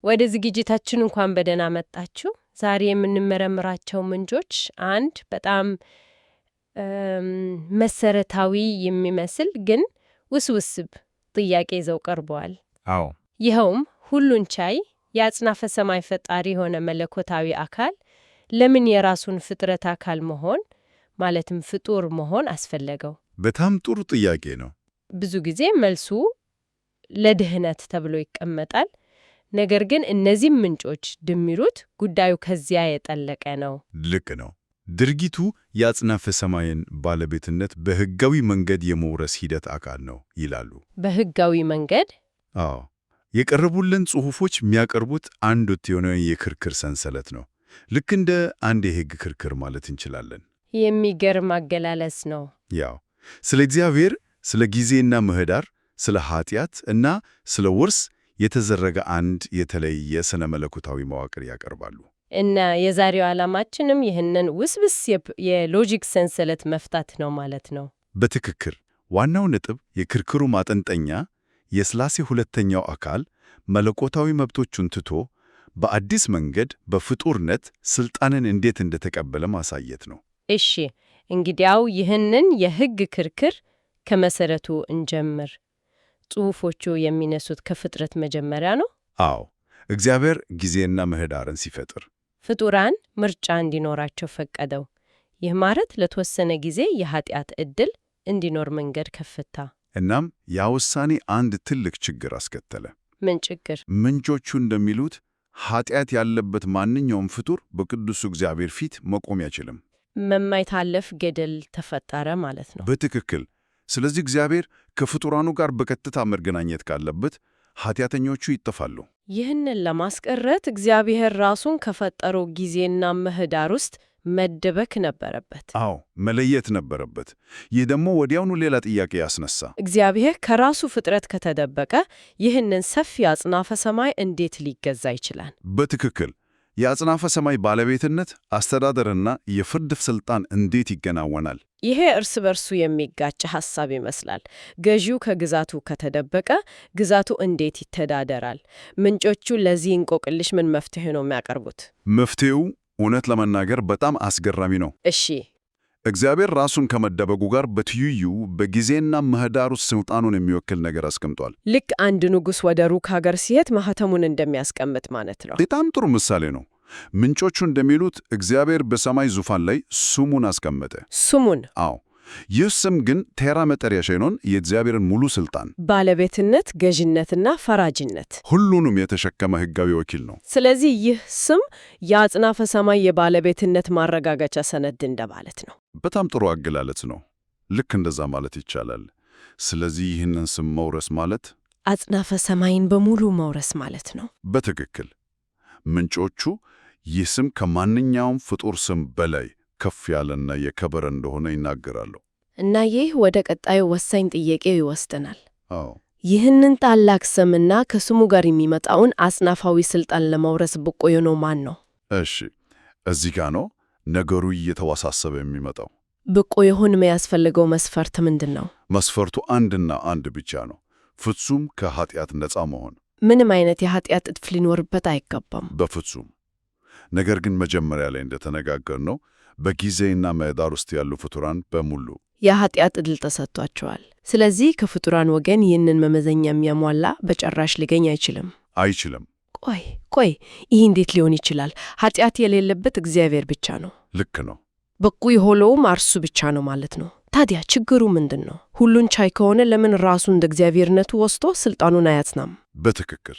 ወደ ዝግጅታችን እንኳን በደህና መጣችሁ። ዛሬ የምንመረምራቸው ምንጮች አንድ በጣም መሰረታዊ የሚመስል ግን ውስብስብ ጥያቄ ይዘው ቀርበዋል። አዎ፣ ይኸውም ሁሉን ቻይ የአጽናፈ ሰማይ ፈጣሪ የሆነ መለኮታዊ አካል ለምን የራሱን ፍጥረት አካል መሆን ማለትም ፍጡር መሆን አስፈለገው? በጣም ጥሩ ጥያቄ ነው። ብዙ ጊዜ መልሱ ለድህነት ተብሎ ይቀመጣል። ነገር ግን እነዚህም ምንጮች ድሚሩት ጉዳዩ ከዚያ የጠለቀ ነው። ልክ ነው። ድርጊቱ የአጽናፈ ሰማይን ባለቤትነት በሕጋዊ መንገድ የመውረስ ሂደት አካል ነው ይላሉ። በሕጋዊ መንገድ? አዎ፣ የቀረቡልን ጽሑፎች የሚያቀርቡት አንድ ወጥ የሆነ የክርክር ሰንሰለት ነው። ልክ እንደ አንድ የሕግ ክርክር ማለት እንችላለን። የሚገርም አገላለጽ ነው። ያው ስለ እግዚአብሔር፣ ስለ ጊዜና ምህዳር፣ ስለ ኃጢአት እና ስለ ውርስ የተዘረገ አንድ የተለየ ስነ መለኮታዊ መዋቅር ያቀርባሉ። እና የዛሬው ዓላማችንም ይህንን ውስብስብ የሎጂክ ሰንሰለት መፍታት ነው ማለት ነው። በትክክል ዋናው ነጥብ የክርክሩ ማጠንጠኛ የሥላሴ ሁለተኛው አካል መለኮታዊ መብቶቹን ትቶ በአዲስ መንገድ በፍጡርነት ሥልጣንን እንዴት እንደተቀበለ ማሳየት ነው። እሺ፣ እንግዲያው ይህንን የሕግ ክርክር ከመሠረቱ እንጀምር። ጽሑፎቹ የሚነሱት ከፍጥረት መጀመሪያ ነው? አዎ፣ እግዚአብሔር ጊዜና ምህዳርን ሲፈጥር ፍጡራን ምርጫ እንዲኖራቸው ፈቀደው። ይህ ማለት ለተወሰነ ጊዜ የኃጢአት ዕድል እንዲኖር መንገድ ከፍታ። እናም ያ ውሳኔ አንድ ትልቅ ችግር አስከተለ። ምን ችግር? ምንጮቹ እንደሚሉት ኃጢአት ያለበት ማንኛውም ፍጡር በቅዱሱ እግዚአብሔር ፊት መቆም አይችልም። የማይታለፍ ገደል ተፈጠረ ማለት ነው። በትክክል። ስለዚህ እግዚአብሔር ከፍጡራኑ ጋር በቀጥታ መገናኘት ካለበት ኃጢአተኞቹ ይጠፋሉ። ይህንን ለማስቀረት እግዚአብሔር ራሱን ከፈጠረው ጊዜና ምህዳር ውስጥ መደበቅ ነበረበት። አዎ፣ መለየት ነበረበት። ይህ ደግሞ ወዲያውኑ ሌላ ጥያቄ ያስነሳ። እግዚአብሔር ከራሱ ፍጥረት ከተደበቀ ይህንን ሰፊ አጽናፈ ሰማይ እንዴት ሊገዛ ይችላል? በትክክል የአጽናፈ ሰማይ ባለቤትነት፣ አስተዳደርና የፍርድ ሥልጣን እንዴት ይገናወናል? ይሄ እርስ በርሱ የሚጋጭ ሐሳብ ይመስላል። ገዢው ከግዛቱ ከተደበቀ ግዛቱ እንዴት ይተዳደራል? ምንጮቹ ለዚህ እንቆቅልሽ ምን መፍትሄ ነው የሚያቀርቡት? መፍትሄው እውነት ለመናገር በጣም አስገራሚ ነው። እሺ፣ እግዚአብሔር ራሱን ከመደበቁ ጋር በትይዩ በጊዜና ምህዳር ውስጥ ሥልጣኑን የሚወክል ነገር አስቀምጧል። ልክ አንድ ንጉሥ ወደ ሩቅ ሀገር ሲሄድ ማኅተሙን እንደሚያስቀምጥ ማለት ነው። በጣም ጥሩ ምሳሌ ነው። ምንጮቹ እንደሚሉት እግዚአብሔር በሰማይ ዙፋን ላይ ስሙን አስቀመጠ። ስሙን? አዎ። ይህ ስም ግን ተራ መጠሪያ ሳይሆን የእግዚአብሔርን ሙሉ ሥልጣን፣ ባለቤትነት፣ ገዥነትና ፈራጅነት ሁሉንም የተሸከመ ሕጋዊ ወኪል ነው። ስለዚህ ይህ ስም የአጽናፈ ሰማይ የባለቤትነት ማረጋገጫ ሰነድ እንደማለት ነው። በጣም ጥሩ አገላለጽ ነው። ልክ እንደዛ ማለት ይቻላል። ስለዚህ ይህንን ስም መውረስ ማለት አጽናፈ ሰማይን በሙሉ መውረስ ማለት ነው። በትክክል ምንጮቹ ይህ ስም ከማንኛውም ፍጡር ስም በላይ ከፍ ያለና የከበረ እንደሆነ ይናገራሉ። እና ይህ ወደ ቀጣዩ ወሳኝ ጥያቄ ይወስደናል። አዎ፣ ይህንን ታላቅ ስምና ከስሙ ጋር የሚመጣውን አጽናፋዊ ሥልጣን ለመውረስ ብቁ የሆነው ማን ነው? እሺ፣ እዚህ ጋ ነው ነገሩ እየተወሳሰበ የሚመጣው። ብቁ የሆን የሚያስፈልገው መስፈርት ምንድን ነው? መስፈርቱ አንድና አንድ ብቻ ነው፤ ፍጹም ከኃጢአት ነፃ መሆን። ምንም አይነት የኃጢአት እድፍ ሊኖርበት አይገባም። በፍጹም። ነገር ግን መጀመሪያ ላይ እንደተነጋገርነው በጊዜና ምህዳር ውስጥ ያሉ ፍጡራን በሙሉ የኃጢአት ዕድል ተሰጥቷቸዋል። ስለዚህ ከፍጡራን ወገን ይህንን መመዘኛ የሚያሟላ በጭራሽ ሊገኝ አይችልም። ቆይ፣ ይህ እንዴት ሊሆን ይችላል? ኃጢአት የሌለበት እግዚአብሔር ብቻ ነው። ልክ ነው። ብቁ የሆነውም እርሱ ብቻ ነው ማለት ነው። ታዲያ ችግሩ ምንድን ነው? ሁሉን ቻይ ከሆነ ለምን ራሱ እንደ እግዚአብሔርነቱ ወስዶ ሥልጣኑን አያጽናም? በትክክል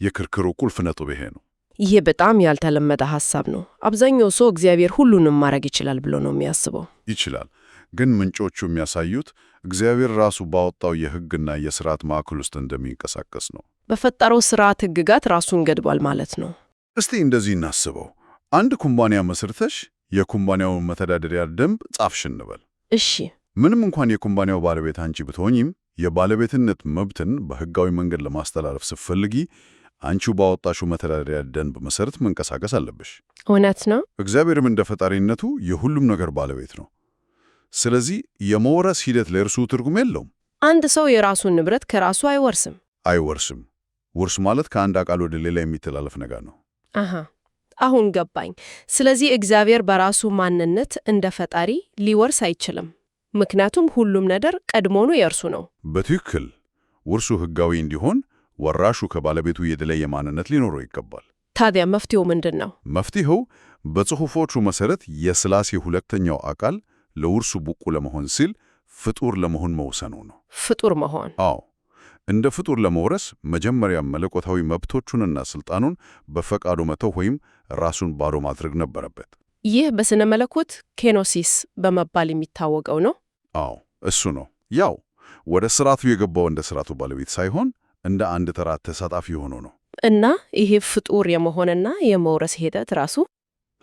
የክርክሩ ቁልፍ ነጥብ ይሄ ነው። ይሄ በጣም ያልተለመደ ሐሳብ ነው። አብዛኛው ሰው እግዚአብሔር ሁሉንም ማድረግ ይችላል ብሎ ነው የሚያስበው። ይችላል፣ ግን ምንጮቹ የሚያሳዩት እግዚአብሔር ራሱ ባወጣው የሕግና የሥርዓት ማዕከል ውስጥ እንደሚንቀሳቀስ ነው። በፈጠረው ሥርዓት ሕግጋት ራሱን ገድቧል ማለት ነው። እስቲ እንደዚህ እናስበው። አንድ ኩባንያ መስርተሽ የኩባንያውን መተዳደሪያ ደንብ ጻፍሽ እንበል። እሺ። ምንም እንኳን የኩባንያው ባለቤት አንቺ ብትሆኚም የባለቤትነት መብትን በሕጋዊ መንገድ ለማስተላለፍ ስትፈልጊ አንቺው ባወጣሽው መተዳደሪያ ደንብ መሰረት መንቀሳቀስ አለብሽ። እውነት ነው። እግዚአብሔርም እንደ ፈጣሪነቱ የሁሉም ነገር ባለቤት ነው። ስለዚህ የመውረስ ሂደት ለእርሱ ትርጉም የለውም። አንድ ሰው የራሱን ንብረት ከራሱ አይወርስም። ውርስ ማለት ከአንድ አካል ወደ ሌላ የሚተላለፍ ነገር ነው። አሁን ገባኝ። ስለዚህ እግዚአብሔር በራሱ ማንነት እንደ ፈጣሪ ሊወርስ አይችልም፣ ምክንያቱም ሁሉም ነገር ቀድሞውኑ የእርሱ ነው። በትክክል። ውርሱ ሕጋዊ እንዲሆን ወራሹ ከባለቤቱ የተለየ ማንነት ሊኖረው ይገባል። ታዲያ መፍትሄው ምንድን ነው? መፍትሄው በጽሑፎቹ መሠረት የሥላሴ ሁለተኛው አካል ለውርሱ ብቁ ለመሆን ሲል ፍጡር ለመሆን መውሰኑ ነው። ፍጡር መሆን? አዎ። እንደ ፍጡር ለመውረስ መጀመሪያ መለኮታዊ መብቶቹንና ሥልጣኑን በፈቃዱ መተው ወይም ራሱን ባዶ ማድረግ ነበረበት። ይህ በሥነ መለኮት ኬኖሲስ በመባል የሚታወቀው ነው? አዎ፣ እሱ ነው። ያው ወደ ሥርዓቱ የገባው እንደ ሥርዓቱ ባለቤት ሳይሆን እንደ አንድ ተራ ተሳታፊ ሆኖ ነው። እና ይሄ ፍጡር የመሆንና የመውረስ ሂደት ራሱ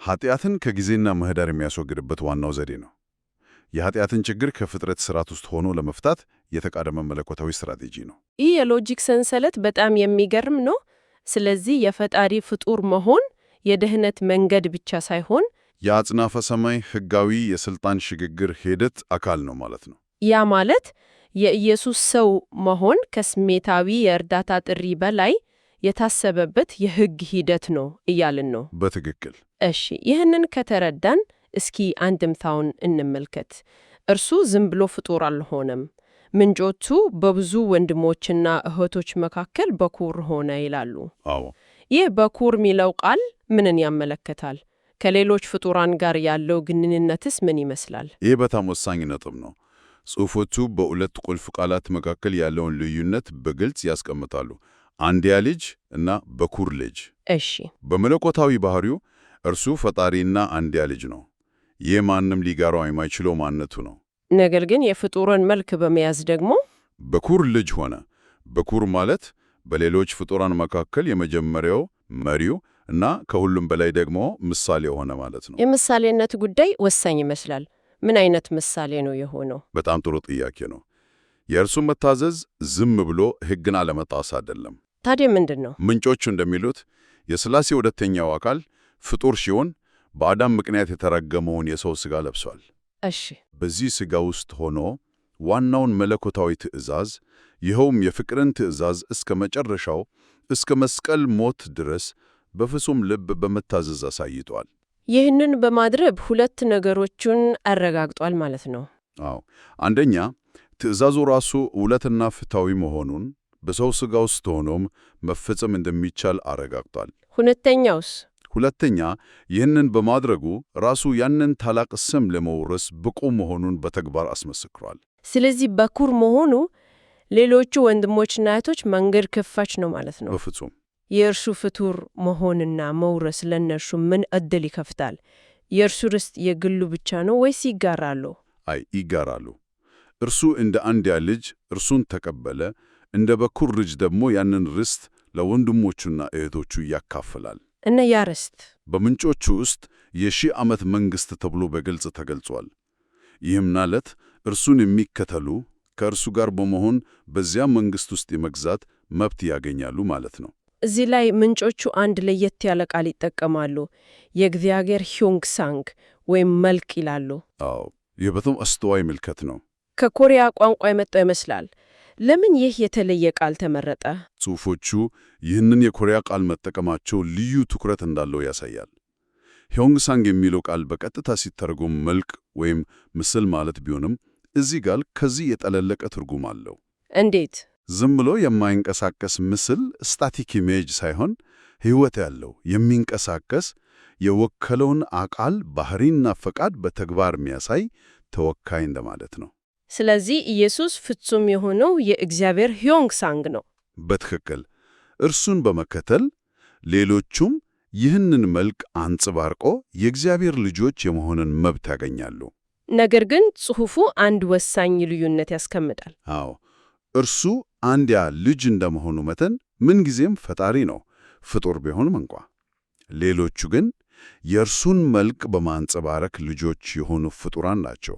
ኃጢአትን ከጊዜና ምህዳር የሚያስወግድበት ዋናው ዘዴ ነው። የኃጢአትን ችግር ከፍጥረት ሥርዓት ውስጥ ሆኖ ለመፍታት የተቃደመ መለኮታዊ ስትራቴጂ ነው። ይህ የሎጂክ ሰንሰለት በጣም የሚገርም ነው። ስለዚህ የፈጣሪ ፍጡር መሆን የድህነት መንገድ ብቻ ሳይሆን የአጽናፈ ሰማይ ሕጋዊ የሥልጣን ሽግግር ሂደት አካል ነው ማለት ነው። ያ ማለት የኢየሱስ ሰው መሆን ከስሜታዊ የእርዳታ ጥሪ በላይ የታሰበበት የሕግ ሂደት ነው እያልን ነው። በትክክል። እሺ፣ ይህንን ከተረዳን እስኪ አንድምታውን እንመልከት። እርሱ ዝም ብሎ ፍጡር አልሆነም። ምንጮቹ በብዙ ወንድሞችና እህቶች መካከል በኩር ሆነ ይላሉ። አዎ። ይህ በኩር የሚለው ቃል ምንን ያመለክታል? ከሌሎች ፍጡራን ጋር ያለው ግንኙነትስ ምን ይመስላል? ይህ በጣም ወሳኝ ነጥብ ነው። ጽሑፎቹ በሁለት ቁልፍ ቃላት መካከል ያለውን ልዩነት በግልጽ ያስቀምጣሉ። አንድያ ልጅ እና በኩር ልጅ። እሺ። በመለኮታዊ ባህሪው እርሱ ፈጣሪና አንድያ ልጅ ነው። ይህ ማንም ሊጋራው የማይችለው ማንነቱ ነው። ነገር ግን የፍጡርን መልክ በመያዝ ደግሞ በኩር ልጅ ሆነ። በኩር ማለት በሌሎች ፍጡራን መካከል የመጀመሪያው መሪው እና ከሁሉም በላይ ደግሞ ምሳሌ ሆነ ማለት ነው። የምሳሌነት ጉዳይ ወሳኝ ይመስላል። ምን አይነት ምሳሌ ነው የሆነው? በጣም ጥሩ ጥያቄ ነው። የእርሱ መታዘዝ ዝም ብሎ ሕግን አለመጣስ አይደለም። ታዲያ ምንድን ነው? ምንጮቹ እንደሚሉት የሥላሴ ሁለተኛው አካል ፍጡር ሲሆን በአዳም ምክንያት የተረገመውን የሰው ሥጋ ለብሷል። እሺ። በዚህ ሥጋ ውስጥ ሆኖ ዋናውን መለኮታዊ ትእዛዝ፣ ይኸውም የፍቅርን ትእዛዝ እስከ መጨረሻው እስከ መስቀል ሞት ድረስ በፍጹም ልብ በመታዘዝ አሳይቷል። ይህንን በማድረግ ሁለት ነገሮችን አረጋግጧል ማለት ነው። አዎ። አንደኛ ትእዛዙ ራሱ እውነትና ፍትሐዊ መሆኑን በሰው ሥጋ ውስጥ ሆኖም መፈጸም እንደሚቻል አረጋግጧል። ሁለተኛውስ? ሁለተኛ ይህንን በማድረጉ ራሱ ያንን ታላቅ ስም ለመውረስ ብቁ መሆኑን በተግባር አስመስክሯል። ስለዚህ በኩር መሆኑ ሌሎቹ ወንድሞችና እህቶች መንገድ ከፋች ነው ማለት ነው። በፍጹም። የእርሱ ፍጡር መሆንና መውረስ ለእነርሱ ምን ዕድል ይከፍታል? የእርሱ ርስት የግሉ ብቻ ነው ወይስ ይጋራሉ? አይ ይጋራሉ። እርሱ እንደ አንድያ ልጅ እርሱን ተቀበለ። እንደ በኩር ልጅ ደግሞ ያንን ርስት ለወንድሞቹና እህቶቹ ያካፍላል። እና ያ ርስት በምንጮቹ ውስጥ የሺህ ዓመት መንግሥት ተብሎ በግልጽ ተገልጿል። ይህም ማለት እርሱን የሚከተሉ ከእርሱ ጋር በመሆን በዚያ መንግሥት ውስጥ የመግዛት መብት ያገኛሉ ማለት ነው። እዚህ ላይ ምንጮቹ አንድ ለየት ያለ ቃል ይጠቀማሉ። የእግዚአብሔር ሂዮንግ ሳንግ ወይም መልክ ይላሉ። አዎ፣ ይህ በጣም አስተዋይ ምልከት ነው። ከኮሪያ ቋንቋ የመጣው ይመስላል። ለምን ይህ የተለየ ቃል ተመረጠ? ጽሑፎቹ ይህንን የኮሪያ ቃል መጠቀማቸው ልዩ ትኩረት እንዳለው ያሳያል። ሂዮንግ ሳንግ የሚለው ቃል በቀጥታ ሲተረጎም መልክ ወይም ምስል ማለት ቢሆንም እዚህ ጋር ከዚህ የጠለቀ ትርጉም አለው። እንዴት? ዝም ብሎ የማይንቀሳቀስ ምስል ስታቲክ ኢሜጅ ሳይሆን ሕይወት ያለው የሚንቀሳቀስ የወከለውን አካል ባህሪና ፈቃድ በተግባር የሚያሳይ ተወካይ እንደማለት ነው። ስለዚህ ኢየሱስ ፍጹም የሆነው የእግዚአብሔር ሂዮንግ ሳንግ ነው። በትክክል። እርሱን በመከተል ሌሎቹም ይህንን መልክ አንጸባርቆ የእግዚአብሔር ልጆች የመሆንን መብት ያገኛሉ። ነገር ግን ጽሑፉ አንድ ወሳኝ ልዩነት ያስቀምጣል። አዎ፣ እርሱ አንድያ ልጅ እንደመሆኑ መጠን ምንጊዜም ፈጣሪ ነው፣ ፍጡር ቢሆንም እንኳ። ሌሎቹ ግን የእርሱን መልክ በማንጸባረክ ልጆች የሆኑ ፍጡራን ናቸው።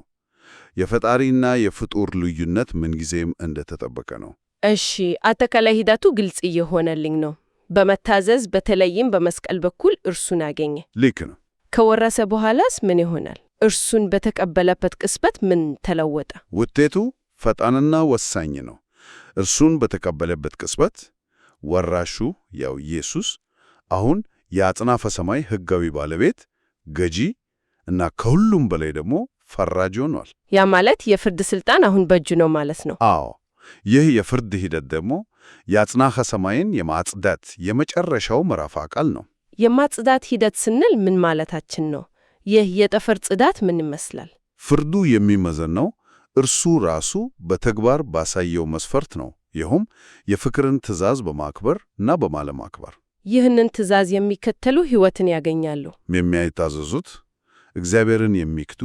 የፈጣሪና የፍጡር ልዩነት ምንጊዜም እንደተጠበቀ ነው። እሺ፣ አጠቃላይ ሂደቱ ግልጽ እየሆነልኝ ነው። በመታዘዝ በተለይም በመስቀል በኩል እርሱን አገኘ። ልክ ነው። ከወረሰ በኋላስ ምን ይሆናል? እርሱን በተቀበለበት ቅጽበት ምን ተለወጠ? ውጤቱ ፈጣንና ወሳኝ ነው። እርሱን በተቀበለበት ቅጽበት ወራሹ ያው ኢየሱስ አሁን የአጽናፈ ሰማይ ሕጋዊ ባለቤት፣ ገዢ እና ከሁሉም በላይ ደግሞ ፈራጅ ሆኗል። ያ ማለት የፍርድ ስልጣን አሁን በእጁ ነው ማለት ነው። አዎ፣ ይህ የፍርድ ሂደት ደግሞ የአጽናፈ ሰማይን የማጽዳት የመጨረሻው ምዕራፍ አካል ነው። የማጽዳት ሂደት ስንል ምን ማለታችን ነው? ይህ የጠፈር ጽዳት ምን ይመስላል? ፍርዱ የሚመዘነው እርሱ ራሱ በተግባር ባሳየው መስፈርት ነው። ይኸውም የፍቅርን ትእዛዝ በማክበር እና በማለማክበር። ይህንን ትእዛዝ የሚከተሉ ሕይወትን ያገኛሉ። የሚያይታዘዙት፣ እግዚአብሔርን የሚክዱ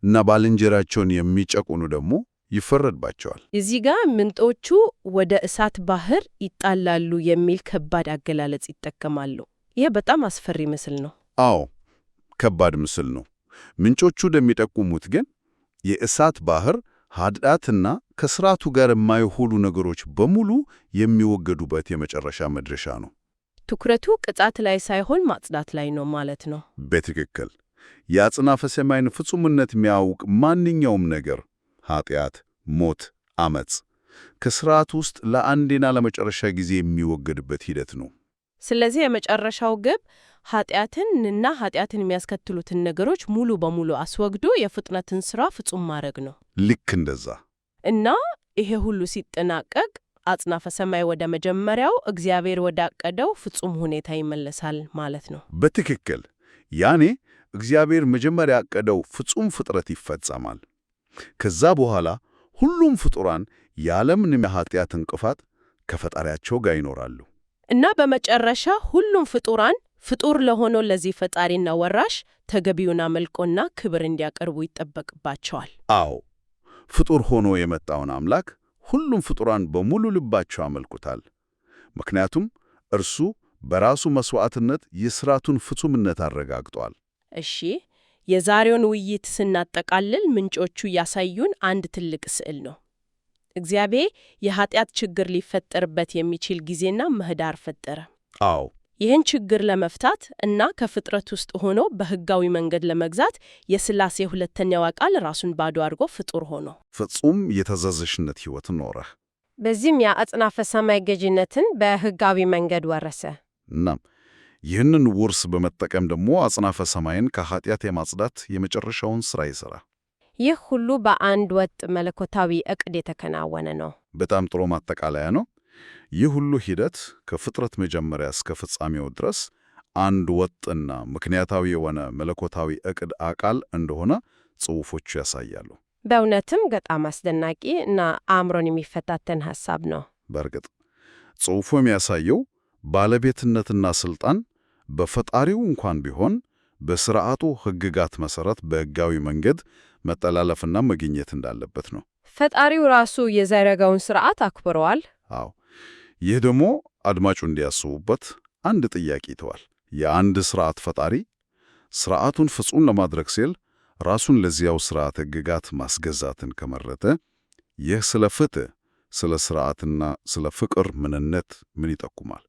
እና ባልንጀራቸውን የሚጨቁኑ ደግሞ ይፈረድባቸዋል። እዚህ ጋር ምንጮቹ ወደ እሳት ባህር ይጣላሉ የሚል ከባድ አገላለጽ ይጠቀማሉ። ይህ በጣም አስፈሪ ምስል ነው። አዎ፣ ከባድ ምስል ነው። ምንጮቹ እንደሚጠቁሙት ግን የእሳት ባህር ኃጢአትና ከሥርዓቱ ጋር የማይሆኑ ነገሮች በሙሉ የሚወገዱበት የመጨረሻ መድረሻ ነው። ትኩረቱ ቅጣት ላይ ሳይሆን ማጽዳት ላይ ነው ማለት ነው። በትክክል የአጽናፈ ሰማይን ፍጹምነት የሚያውቅ ማንኛውም ነገር ኃጢአት፣ ሞት፣ ዓመፅ ከሥርዓቱ ውስጥ ለአንዴና ለመጨረሻ ጊዜ የሚወገድበት ሂደት ነው። ስለዚህ የመጨረሻው ግብ ኃጢአትንና ኃጢአትን የሚያስከትሉትን ነገሮች ሙሉ በሙሉ አስወግዶ የፍጥረትን ሥራ ፍጹም ማድረግ ነው። ልክ እንደዛ። እና ይሄ ሁሉ ሲጠናቀቅ አጽናፈ ሰማይ ወደ መጀመሪያው እግዚአብሔር ወዳቀደው ፍጹም ሁኔታ ይመለሳል ማለት ነው። በትክክል ያኔ እግዚአብሔር መጀመሪያ ያቀደው ፍጹም ፍጥረት ይፈጸማል። ከዛ በኋላ ሁሉም ፍጡራን ያለምንም የኃጢአት እንቅፋት ከፈጣሪያቸው ጋር ይኖራሉ። እና በመጨረሻ ሁሉም ፍጡራን ፍጡር ለሆነው ለዚህ ፈጣሪና ወራሽ ተገቢውን አምልኮና ክብር እንዲያቀርቡ ይጠበቅባቸዋል። አዎ፣ ፍጡር ሆኖ የመጣውን አምላክ ሁሉም ፍጡራን በሙሉ ልባቸው ያመልኩታል። ምክንያቱም እርሱ በራሱ መሥዋዕትነት የሥርዓቱን ፍጹምነት አረጋግጧል። እሺ፣ የዛሬውን ውይይት ስናጠቃልል ምንጮቹ ያሳዩን አንድ ትልቅ ስዕል ነው። እግዚአብሔር የኃጢአት ችግር ሊፈጠርበት የሚችል ጊዜና ምህዳር ፈጠረ። አዎ፣ ይህን ችግር ለመፍታት እና ከፍጥረት ውስጥ ሆኖ በሕጋዊ መንገድ ለመግዛት የሥላሴ ሁለተኛው አካል ራሱን ባዶ አድርጎ ፍጡር ሆኖ ፍጹም የተዛዘሽነት ሕይወት ኖረ። በዚህም የአጽናፈ ሰማይ ገዢነትን በሕጋዊ መንገድ ወረሰ። እናም ይህንን ውርስ በመጠቀም ደግሞ አጽናፈ ሰማይን ከኃጢአት የማጽዳት የመጨረሻውን ሥራ ይሠራ። ይህ ሁሉ በአንድ ወጥ መለኮታዊ ዕቅድ የተከናወነ ነው። በጣም ጥሩ ማጠቃለያ ነው። ይህ ሁሉ ሂደት ከፍጥረት መጀመሪያ እስከ ፍጻሜው ድረስ አንድ ወጥና ምክንያታዊ የሆነ መለኮታዊ ዕቅድ አካል እንደሆነ ጽሑፎቹ ያሳያሉ። በእውነትም በጣም አስደናቂ እና አእምሮን የሚፈታተን ሐሳብ ነው። በእርግጥ ጽሑፉ የሚያሳየው ባለቤትነትና ሥልጣን በፈጣሪው እንኳን ቢሆን በሥርዓቱ ሕግጋት መሠረት በሕጋዊ መንገድ መተላለፍና መገኘት እንዳለበት ነው። ፈጣሪው ራሱ የዘረጋውን ሥርዓት አክብረዋል። አዎ፣ ይህ ደግሞ አድማጩ እንዲያስቡበት አንድ ጥያቄ ይተዋል። የአንድ ሥርዓት ፈጣሪ ሥርዓቱን ፍጹም ለማድረግ ሲል ራሱን ለዚያው ሥርዓት ሕግጋት ማስገዛትን ከመረጠ ይህ ስለ ፍትሕ፣ ስለ ሥርዓትና ስለ ፍቅር ምንነት ምን ይጠቁማል?